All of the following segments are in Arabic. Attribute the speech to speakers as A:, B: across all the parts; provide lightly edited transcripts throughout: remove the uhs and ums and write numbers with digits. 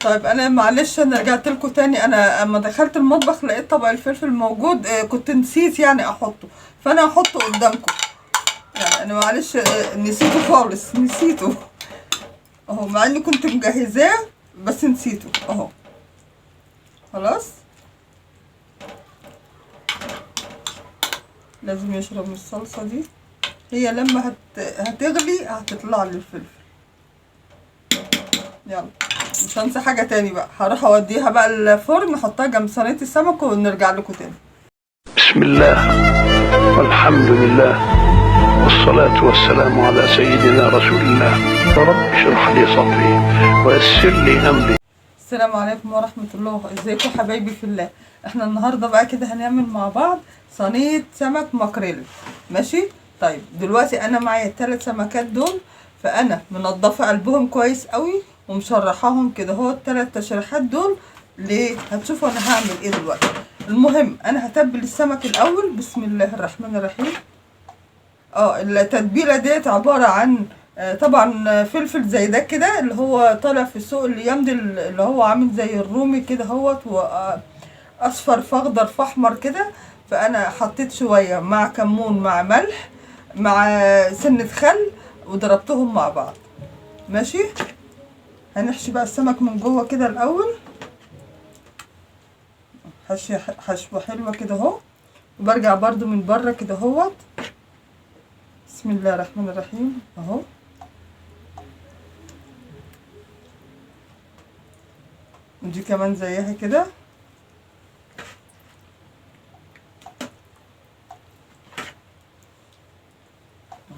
A: طيب انا معلش انا رجعت لكم تاني. انا اما دخلت المطبخ لقيت طبق الفلفل موجود، كنت نسيت يعني احطه، فانا هحطه قدامكم. يعني انا معلش نسيته خالص، نسيته اهو، مع اني كنت مجهزاه بس نسيته اهو. خلاص لازم يشرب من الصلصة دي، هي لما هتغلي هتطلع لي الفلفل. يلا مش هنسى حاجة تاني بقى، هروح اوديها بقى الفرن، احطها جنب صينية السمك ونرجع لكم تاني.
B: بسم الله والحمد لله والصلاة والسلام على سيدنا رسول الله. رب اشرح لي صدري ويسر لي أمري.
A: السلام عليكم ورحمة الله، ازيكم حبايبي في الله. احنا النهاردة بقى كده هنعمل مع بعض صينية سمك ماكريل. ماشي. طيب دلوقتي انا معايا الثلاث سمكات دول، فانا منضفة قلبهم كويس قوي ومشرحاهم كده اهو الثلاث تشريحات دول. ليه؟ هتشوفوا انا هعمل ايه دلوقتي. المهم انا هتبل السمك الاول، بسم الله الرحمن الرحيم. التتبيله ديت عباره عن طبعا فلفل زي ده كده اللي هو طالع في السوق الايام دي، اللي هو عامل زي الرومي كده اهوت، واصفر فاخضر فاحمر كده. فانا حطيت شويه مع كمون مع ملح مع سنه خل وضربتهم مع بعض. ماشي. هنحشي بقى السمك من جوه كده الاول، حشوه حلوه كده اهو، وبرجع برضو من بره كده اهوت. بسم الله الرحمن الرحيم اهو. ودي كمان زيها كده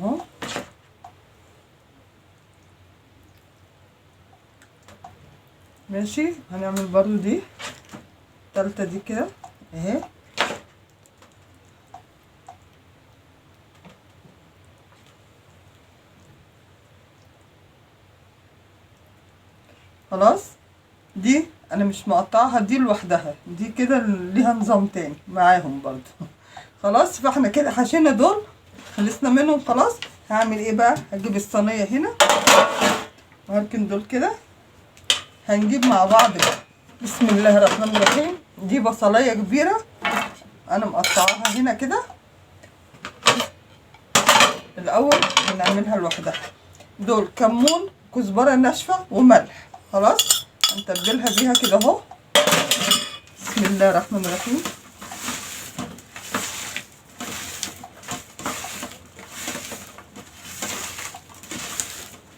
A: اهو. ماشي. هنعمل برضو دي التالتة دي كده اهي. خلاص دي انا مش مقطعها دي لوحدها، دي كده ليها نظام تاني معاهم برضو. خلاص فاحنا كده حشينا دول، خلصنا منهم خلاص. هعمل ايه بقى؟ هجيب الصينيه هنا وهركن دول كده، هنجيب مع بعض بقى. بسم الله الرحمن الرحيم. دي بصلايه كبيره انا مقطعاها هنا كده. الاول هنعملها لوحدها. دول كمون كزبره ناشفه وملح. خلاص هنتبلها بيها كده اهو. بسم الله الرحمن الرحيم.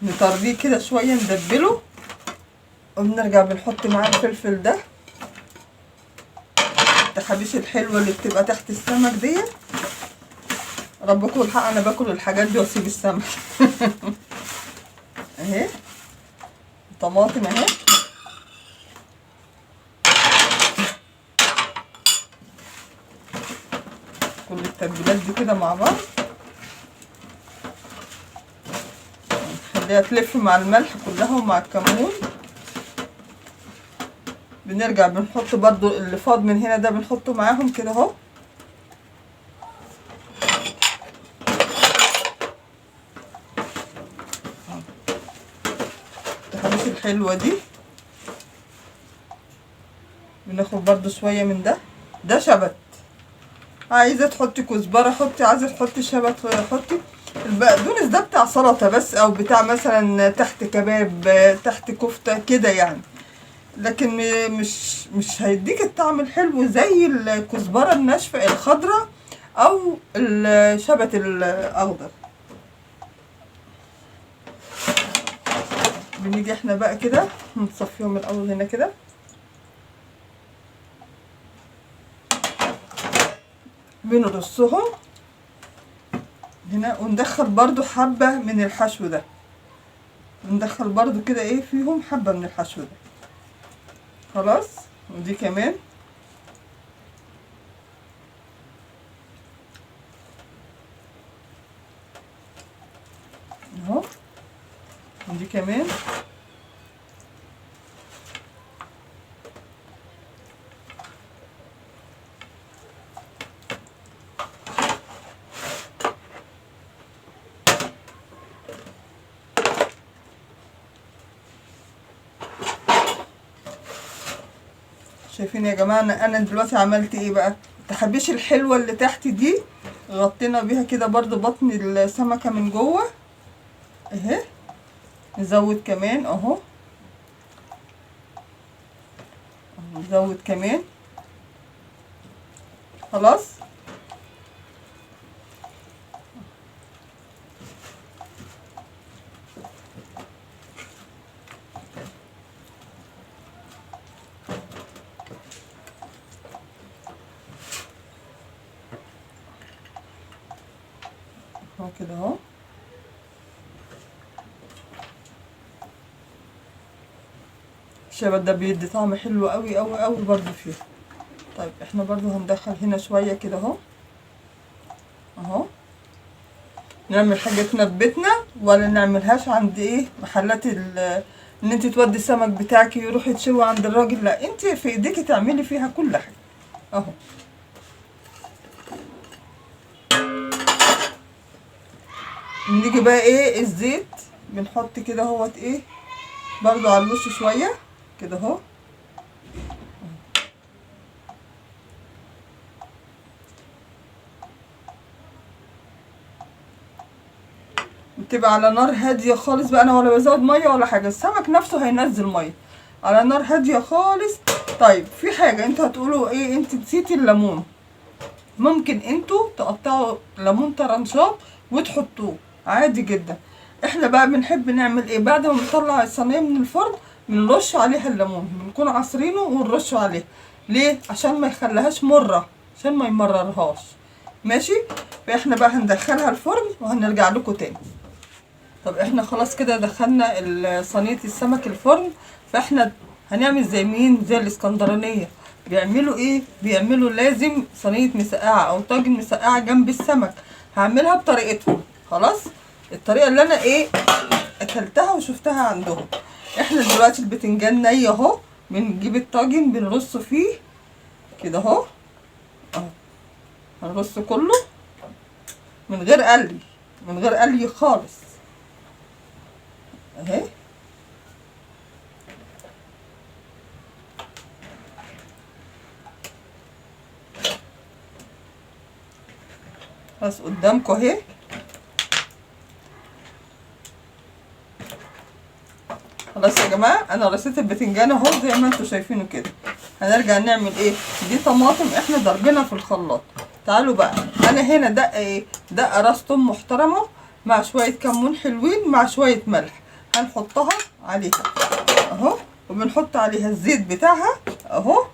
A: نطريه كده شويه ندبله، وبنرجع بنحط معاه الفلفل ده، التحابيش الحلوه اللي بتبقى تحت السمك دي. ربكم الحق انا باكل الحاجات دي واسيب السمك. اهي طماطم اهي، كل التتبيلات دي كده مع بعض، نخليها تلف مع الملح كلها ومع الكمون. بنرجع بنحط برضو اللي فاض من هنا ده بنحطه معاهم كده اهو. التحابيش الحلوه دي بناخد برضو شويه من ده شبت. عايزه تحطي كزبره حطي، عايزه تحطي شبت حطي. البقدونس ده بتاع سلطه بس، او بتاع مثلا تحت كباب تحت كفته كده يعني، لكن مش هيديك الطعم الحلو زي الكزبره الناشفه الخضراء او الشبت الاخضر. بنيجي احنا بقى كده نصفيهم الاول هنا كده، بنرصهم هنا وندخل برضو حبة من الحشو ده، ندخل برضو كده ايه فيهم حبة من الحشو ده. خلاص. ودي كمان اهو، ودي كمان. شايفين يا جماعه انا دلوقتي عملت ايه بقى؟ التحابيش الحلوه اللي تحت دي غطينا بيها كده برضو بطن السمكه من جوه اهي. نزود كمان اهو، نزود كمان. خلاص اهو كده اهو. الشبت ده بيدي طعم حلو قوي قوي قوي برضو فيه. طيب احنا برضو هندخل هنا شوية كده اهو اهو. نعمل حاجتنا في بيتنا ولا نعملهاش عند ايه محلات ان انت تودي السمك بتاعك يروح يتشوي عند الراجل، لا انت في ايديكي تعملي فيها كل حاجة اهو. نيجي بقى ايه الزيت بنحط كده اهوت ايه برضو على الوش شوية كده اهو. بتبقى على نار هادية خالص بقى، انا ولا بزود مية ولا حاجة، السمك نفسه هينزل مية على نار هادية خالص. طيب في حاجة انتوا هتقولوا ايه، انت نسيتي الليمون. ممكن انتوا تقطعوا ليمون طرنشات وتحطوه عادي جدا. احنا بقى بنحب نعمل ايه بعد ما بنطلع الصينيه من الفرن بنرش عليها الليمون، بنكون عصرينه ونرشه عليها. ليه؟ عشان ما يخليهاش مره، عشان ما يمررهاش. ماشي. فاحنا بقى هندخلها الفرن وهنرجع لكم تاني. طب احنا خلاص كده دخلنا صينيه السمك الفرن. فاحنا هنعمل زي مين؟ زي الاسكندرانيه بيعملوا ايه؟ بيعملوا لازم صينيه مسقعه او طاجن مسقعه جنب السمك. هعملها بطريقتهم. خلاص الطريقه اللي انا ايه اكلتها وشفتها عندهم. احنا دلوقتي البتنجان ني اهو، بنجيب الطاجن بنرصه فيه كده اهو اهو. هنرصه كله من غير قلي، من غير قلي خالص اهي. بس قدامكم اهي. خلاص يا جماعه انا رصيت البتنجان اهو زي ما انتم شايفينه كده. هنرجع نعمل ايه؟ دي طماطم احنا ضربينها في الخلاط. تعالوا بقى انا هنا دقه ايه؟ دقه راس توم محترمه مع شويه كمون حلوين مع شويه ملح. هنحطها عليها اهو، وبنحط عليها الزيت بتاعها اهو،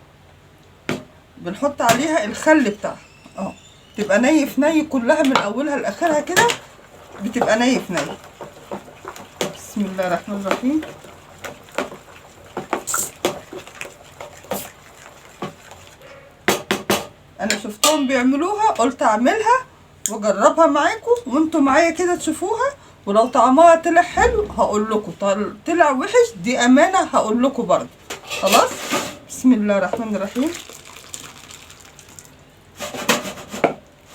A: بنحط عليها الخل بتاعها اهو. تبقى ني في ني كلها من اولها لاخرها كده، بتبقى ني في ني. بسم الله الرحمن الرحيم. انا شفتهم بيعملوها قلت اعملها واجربها معاكم وانتوا معايا كده تشوفوها، ولو طعمها طلع حلو هقول لكم، طلع وحش دي امانه هقول لكم برضه. خلاص بسم الله الرحمن الرحيم.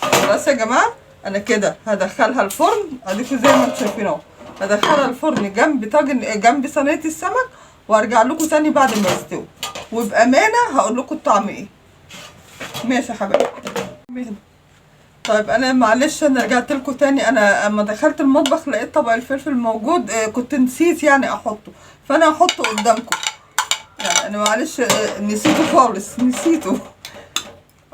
A: خلاص يا جماعه انا كده هدخلها الفرن اديكوا زي ما انتم شايفين اهو. هدخلها الفرن جنب طاجن جنب صينيه السمك وارجع لكم تاني بعد ما يستوي، وبامانه هقول لكم الطعم ايه. ماشي يا حبايبي. طيب انا معلش انا رجعت لكم تاني. انا اما دخلت المطبخ لقيت طبق الفلفل موجود، كنت نسيت يعني احطه، فانا هحطه قدامكم يعني. انا معلش نسيته خالص، نسيته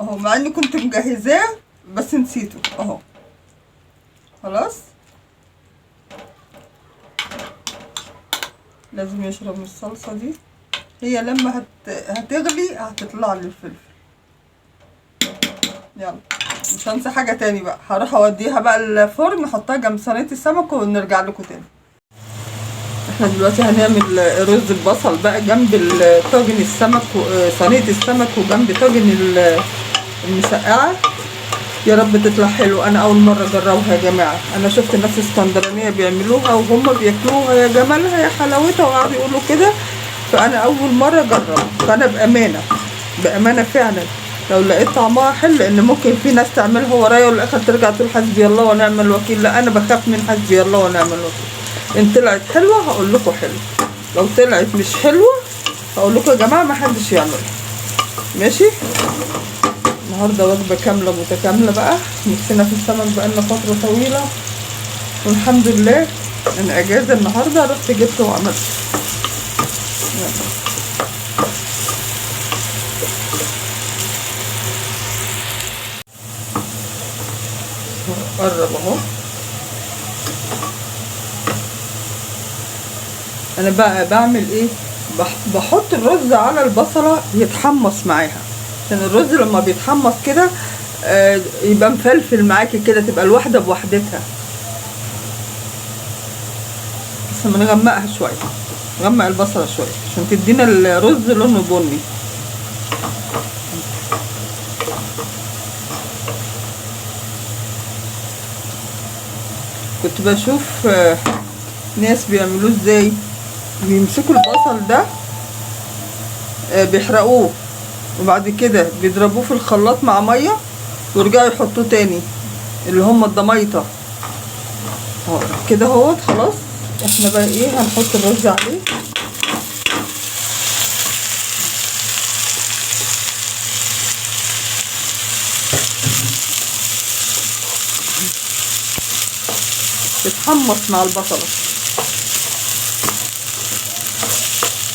A: اهو، مع اني كنت مجهزاه بس نسيته اهو. خلاص لازم يشرب من الصلصه دي، هي لما هتغلي هتطلع لي الفلفل. يلا مش هنسى حاجه تاني بقى، هروح اوديها بقى الفرن احطها جنب صينيه السمك ونرجع لكم تاني. احنا دلوقتي هنعمل رز البصل بقى جنب طاجن السمك صينيه السمك وجنب طاجن المسقعه. يا رب تطلع حلو. انا اول مره اجربها يا جماعه. انا شفت ناس اسكندرانيه بيعملوها وهم بياكلوها يا جمالها يا حلاوتها وقعدوا يقولوا كده، فانا اول مره اجرب. فانا بامانه فعلا لو لقيت طعمها حلو، لان ممكن في ناس تعملها ورايا والاخر ترجع تقول حسبي الله ونعم الوكيل. لا انا بخاف من حسبي الله ونعم الوكيل. ان طلعت حلوه هقول لكم حلو، لو طلعت مش حلوه هقول لكم يا جماعه ما حدش يعملها. ماشي. النهارده وجبه كامله متكامله بقى، نفسنا في السمك بقالنا فتره طويله، والحمد لله انا اجازه النهارده رحت جبته وعملت. قرب اهو. انا بقى بعمل ايه؟ بحط الرز على البصله يتحمص معاها، عشان الرز لما بيتحمص كده يبقى مفلفل معاكي كده، تبقى الواحده بوحدتها. بس ما نغمقها شويه، نغمق البصله شويه عشان تدينا الرز لونه بني. كنت بشوف ناس بيعملوه ازاي، بيمسكوا البصل ده بيحرقوه وبعد كده بيضربوه في الخلاط مع ميه ويرجعوا يحطوه تاني، اللي هم الضميطه كده اهوت. خلاص احنا بقى ايه، هنحط الرز عليه. تتحمص مع البصله،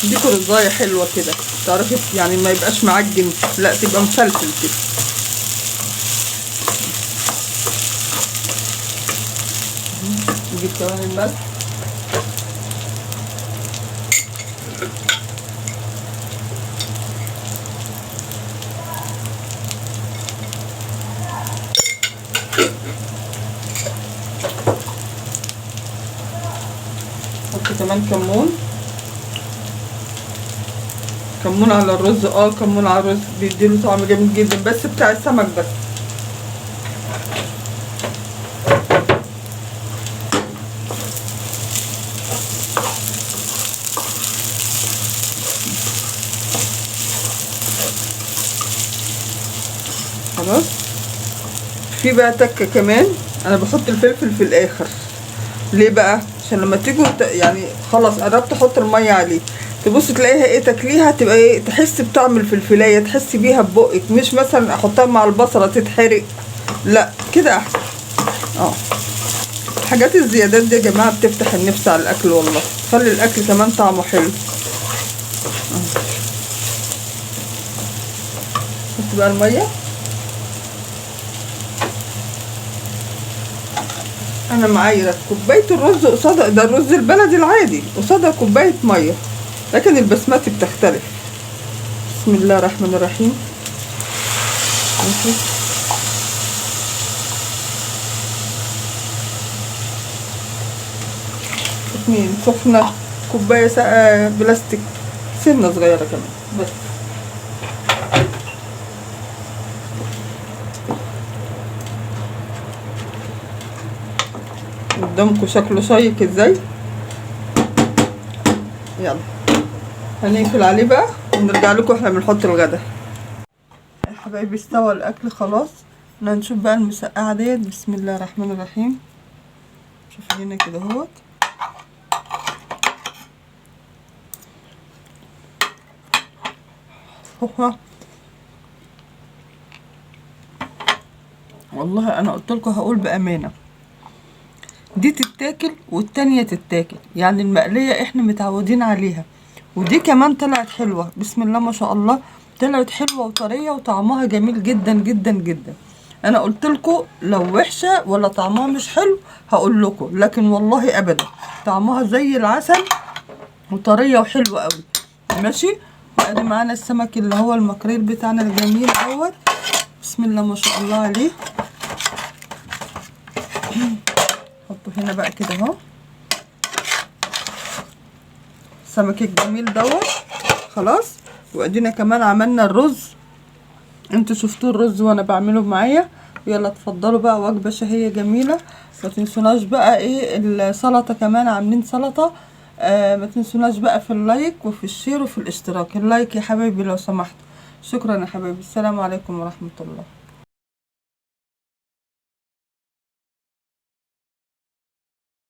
A: ديكوا رزايه حلوه كده، تعرفي يعني ما يبقاش معجن، لا تبقى مفلفل كده. نجيب كمان الملح. نحط كمان كمون على الرز. كمون على الرز بيديله طعم جميل جدا، بس بتاع السمك بس. خلاص. في بقى تكه كمان، انا بحط الفلفل في الاخر. ليه بقى؟ عشان لما تيجوا يعني خلاص قربت احط الميه عليه، تبص تلاقيها ايه، تاكليها تبقى ايه، تحسي بطعم الفلفلايه، تحسي بيها ببقك، مش مثلا احطها مع البصله تتحرق، لا كده احسن. الحاجات الزيادات دي يا جماعه بتفتح النفس على الاكل والله، تخلي الاكل كمان طعمه حلو. حط بقى الميه. انا معايره كوبايه الرز قصادها، ده الرز البلدي العادي، قصادها كوبايه ميه، لكن البسمتي بتختلف. بسم الله الرحمن الرحيم. ماشي. اتنين سخنه، كوبايه ساقعه بلاستيك سنه صغيره كمان بس. قدامكم شكله شيق ازاي. يلا هنقفل عليه بقى ونرجع لكم احنا بنحط الغدا. يا حبايبي استوى الاكل خلاص، هنشوف بقى المسقعه ديت. بسم الله الرحمن الرحيم. شوفوا هنا كده اهوت. والله انا قلت لكم هقول بامانه، دي تتاكل والتانية تتاكل، يعني المقلية احنا متعودين عليها، ودي كمان طلعت حلوة بسم الله ما شاء الله، طلعت حلوة وطرية وطعمها جميل جدا جدا جدا. انا قلت لكم لو وحشة ولا طعمها مش حلو هقول لكم، لكن والله ابدا طعمها زي العسل وطرية وحلوة قوي. ماشي. وادي معانا السمك اللي هو المكريل بتاعنا الجميل اهوت، بسم الله ما شاء الله عليه. حطه هنا بقى كده اهو، السمك الجميل دوت. خلاص. وادينا كمان عملنا الرز، انتوا شفتوا الرز وانا بعمله معايا. يلا اتفضلوا بقى، وجبه شهيه جميله. ما تنسوناش بقى ايه السلطه، كمان عاملين سلطه. ما تنسوناش بقى في اللايك وفي الشير وفي الاشتراك. اللايك يا حبايبي لو سمحتوا. شكرا يا حبايبي، السلام عليكم ورحمه الله.